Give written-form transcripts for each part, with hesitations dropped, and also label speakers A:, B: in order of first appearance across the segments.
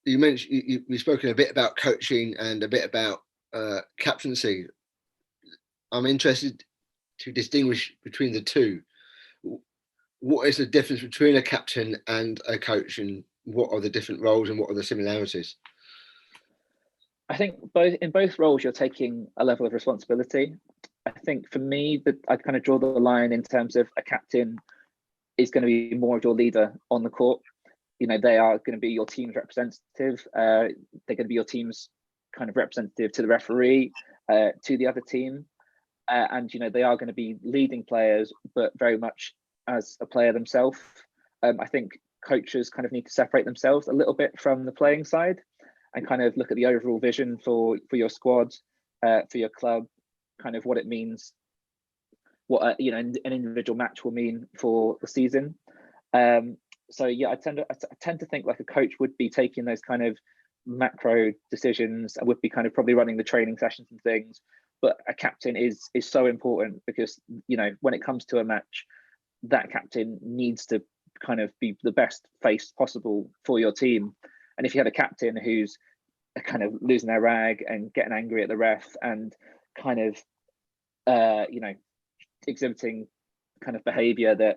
A: you mentioned you've spoken a bit about coaching and a bit about captaincy. I'm interested to distinguish between the two. What is the difference between a captain and a coach, and what are the different roles and what are the similarities?
B: I think in both roles you're taking a level of responsibility. I think for me that I kind of draw the line in terms of a captain is going to be more of your leader on the court. They are going to be your team's representative. They're going to be your team's kind of representative to the referee, to the other team. And, they are going to be leading players, but very much as a player themselves. I think coaches kind of need to separate themselves a little bit from the playing side and kind of look at the overall vision for your squad, for your club, kind of what it means, what an individual match will mean for the season. So yeah, I tend to think like a coach would be taking those kind of macro decisions and would be kind of probably running the training sessions and things. But a captain is so important because when it comes to a match, that captain needs to kind of be the best face possible for your team. And if you have a captain who's kind of losing their rag and getting angry at the ref and kind of exhibiting kind of behavior that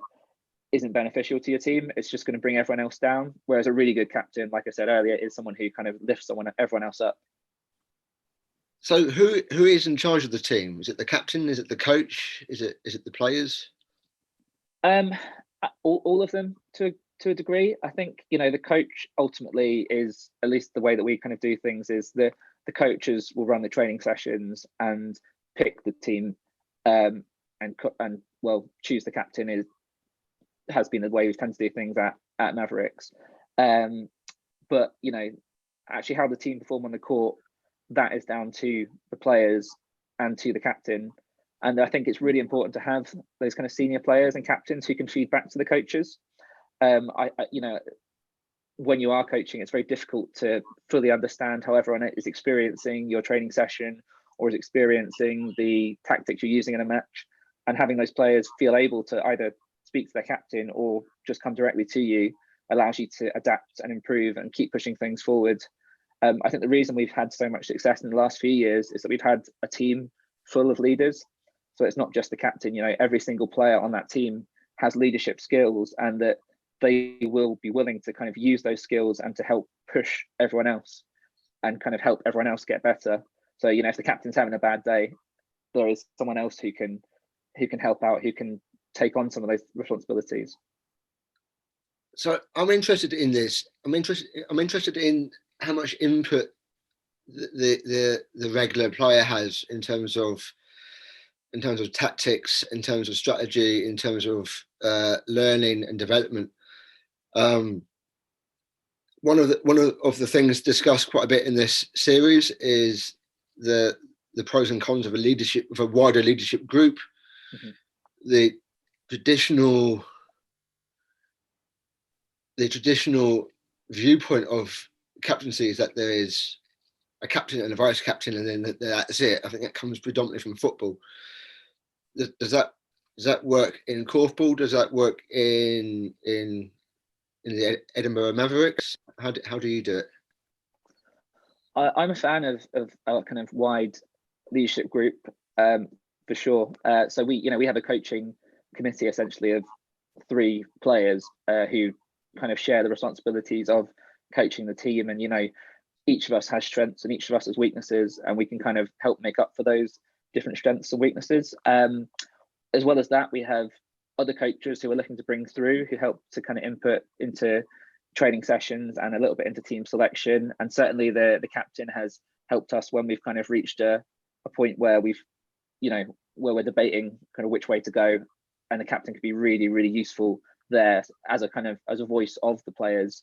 B: isn't beneficial to your team, it's just going to bring everyone else down. Whereas a really good captain, like I said earlier, is someone who kind of lifts everyone else up.
A: So who is in charge of the team? Is it the captain? Is it the coach? Is it the players?
B: All of them to a degree. I think the coach ultimately is, at least the way that we kind of do things, is the coaches will run the training sessions and pick the team, and choose the captain has been the way we tend to do things at Mavericks. But actually how the team perform on the court, that is down to the players and to the captain. And I think it's really important to have those kind of senior players and captains who can feed back to the coaches. When you are coaching, it's very difficult to fully understand how everyone is experiencing your training session or is experiencing the tactics you're using in a match. And having those players feel able to either speak to their captain or just come directly to you allows you to adapt and improve and keep pushing things forward. I think the reason we've had so much success in the last few years is that we've had a team full of leaders. So it's not just the captain, every single player on that team has leadership skills, and that they will be willing to kind of use those skills and to help push everyone else and kind of help everyone else get better. So, if the captain's having a bad day, there is someone else who can help out, who can take on some of those responsibilities.
A: So I'm interested in this. I'm interested in how much input the regular player has in terms of tactics, in terms of strategy, in terms of learning and development. One of the things discussed quite a bit in this series is the pros and cons of a wider leadership group. Mm-hmm. The traditional viewpoint of captaincy is that there is a captain and a vice captain, and then that's it. I think that comes predominantly from football. Does that work in korfball? Does that work in the Edinburgh Mavericks? How do you do it?
B: I'm a fan of a kind of wide leadership group, for sure. So we have a coaching committee essentially of 3 players who kind of share the responsibilities of coaching the team, and each of us has strengths and each of us has weaknesses, and we can kind of help make up for those different strengths and weaknesses. As well as that, we have other coaches who are looking to bring through, who help to kind of input into training sessions and a little bit into team selection. And certainly the captain has helped us when we've kind of reached a point where where we're debating kind of which way to go, and the captain could be really, really useful there as a voice of the players.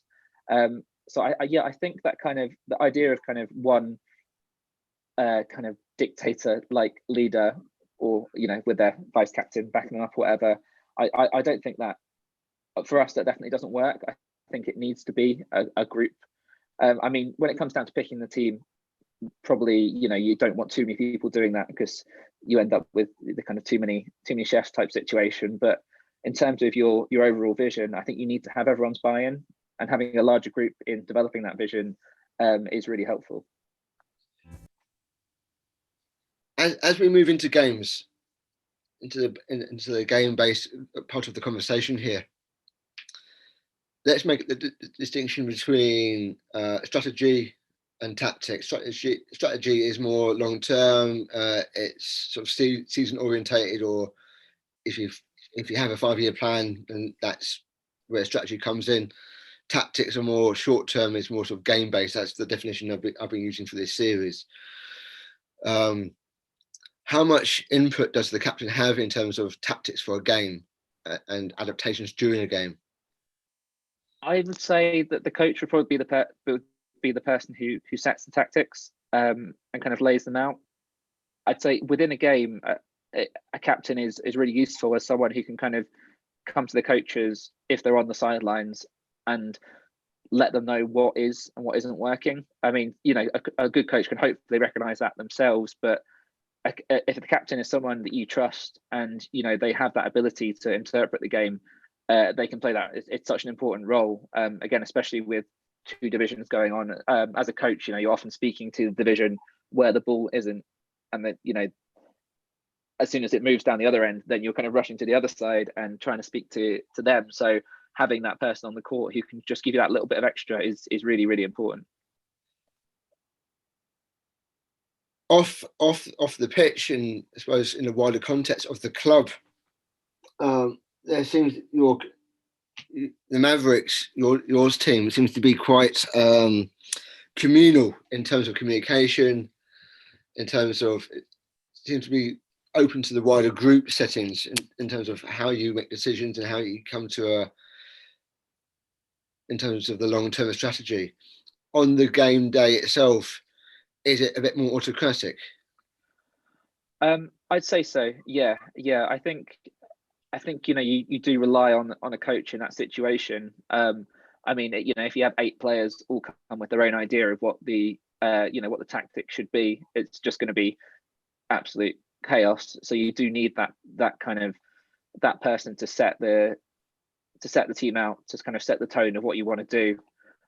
B: So I think that kind of the idea of kind of one kind of dictator like leader, or with their vice captain backing them up or whatever, I don't think that, for us, that definitely doesn't work. I think it needs to be a group. I mean, when it comes down to picking the team, probably you don't want too many people doing that because you end up with the kind of too many chefs type situation. But in terms of your overall vision, I think you need to have everyone's buy-in, and having a larger group in developing that vision is really helpful.
A: As we move into games, into the game-based part of the conversation here, let's make the distinction between strategy and tactics. Strategy is more long-term. It's sort of season-orientated, or if you have a 5-year plan, then that's where strategy comes in. Tactics are more short-term. It's more sort of game-based. That's the definition I've been using for this series. How much input does the captain have in terms of tactics for a game and adaptations during a game?
B: I would say that the coach would probably be the person who sets the tactics and kind of lays them out. I'd say within a game, a captain is really useful as someone who can kind of come to the coaches if they're on the sidelines and let them know what is and what isn't working. I mean, you know, a good coach can hopefully recognize that themselves, but if the captain is someone that you trust and you know they have that ability to interpret the game, they can play that. It's such an important role. Again, especially with 2 divisions going on. As a coach, you know, you're often speaking to the division where the ball isn't, and that, you know, as soon as it moves down the other end, then you're kind of rushing to the other side and trying to speak to them. So having that person on the court who can just give you that little bit of extra is really, really important.
A: Off the pitch, and I suppose in the wider context of the club, there seems the Mavericks, yours team, seems to be quite communal in terms of communication, in terms of it seems to be open to the wider group settings in terms of how you make decisions and how you come to in terms of the long-term strategy. On the game day itself, is it a bit more autocratic?
B: I'd say so. Yeah. I think you know you do rely on a coach in that situation. I mean, you know, if you have 8 players all come with their own idea of what the you know what the tactic should be, it's just going to be absolute chaos. So you do need that kind of that person to set the team out, to kind of set the tone of what you want to do,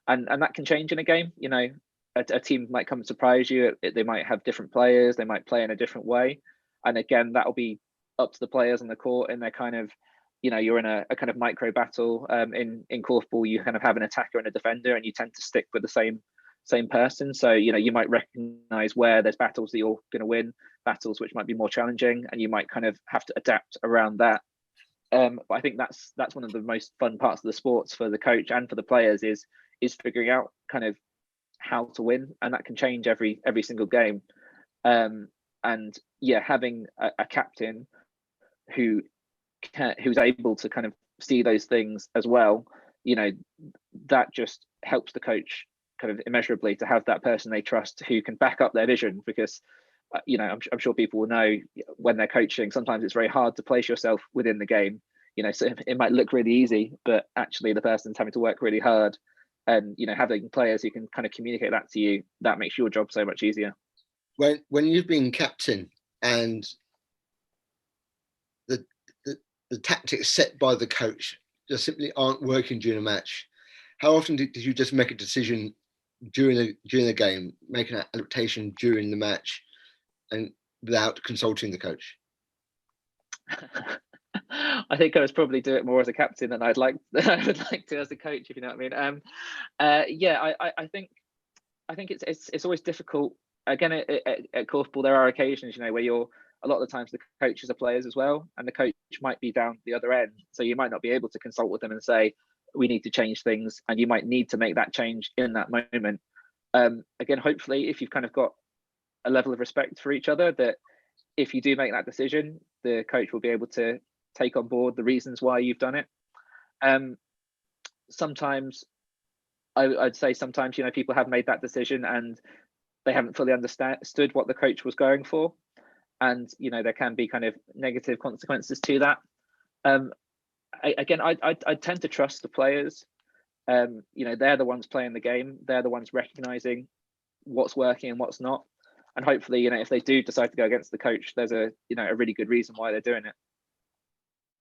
B: and that can change in a game. You know, a team might come and surprise you. They might have different players. They might play in a different way, and again, that'll be up to the players on the court. And they're kind of, you know, you're in a kind of micro battle. In korfball, you kind of have an attacker and a defender, and you tend to stick with the same person. So you know, you might recognize where there's battles that you're going to win, battles which might be more challenging, and you might kind of have to adapt around that. But I think that's one of the most fun parts of the sports for the coach and for the players is figuring out kind of how to win, and that can change every single game. And yeah, having a captain who's able to kind of see those things as well, you know, that just helps the coach kind of immeasurably to have that person they trust who can back up their vision. Because you know, I'm sure people will know when they're coaching, sometimes it's very hard to place yourself within the game. You know, so it might look really easy, but actually the person's having to work really hard. And you know, having players who can kind of communicate that to you, that makes your job so much easier.
A: When you've been captain and the tactics set by the coach just simply aren't working during a match, how often did you just make a decision during the game, make an adaptation during the match, and without consulting the coach?
B: I think I was probably do it more as a captain than I would like to as a coach, if you know what I mean. Yeah, I think it's always difficult. Again, at korfball, there are occasions, you know, where a lot of the times the coaches are players as well, and the coach might be down the other end, so you might not be able to consult with them and say we need to change things, and you might need to make that change in that moment. Again, hopefully, if you've kind of got a level of respect for each other, that if you do make that decision, the coach will be able to take on board the reasons why you've done it. Sometimes I'd say sometimes, you know, people have made that decision and they haven't fully understood what the coach was going for, and you know, there can be kind of negative consequences to that. I tend to trust the players. You know, they're the ones playing the game. They're the ones recognizing what's working and what's not. And hopefully, you know, if they do decide to go against the coach, there's a really good reason why they're doing it.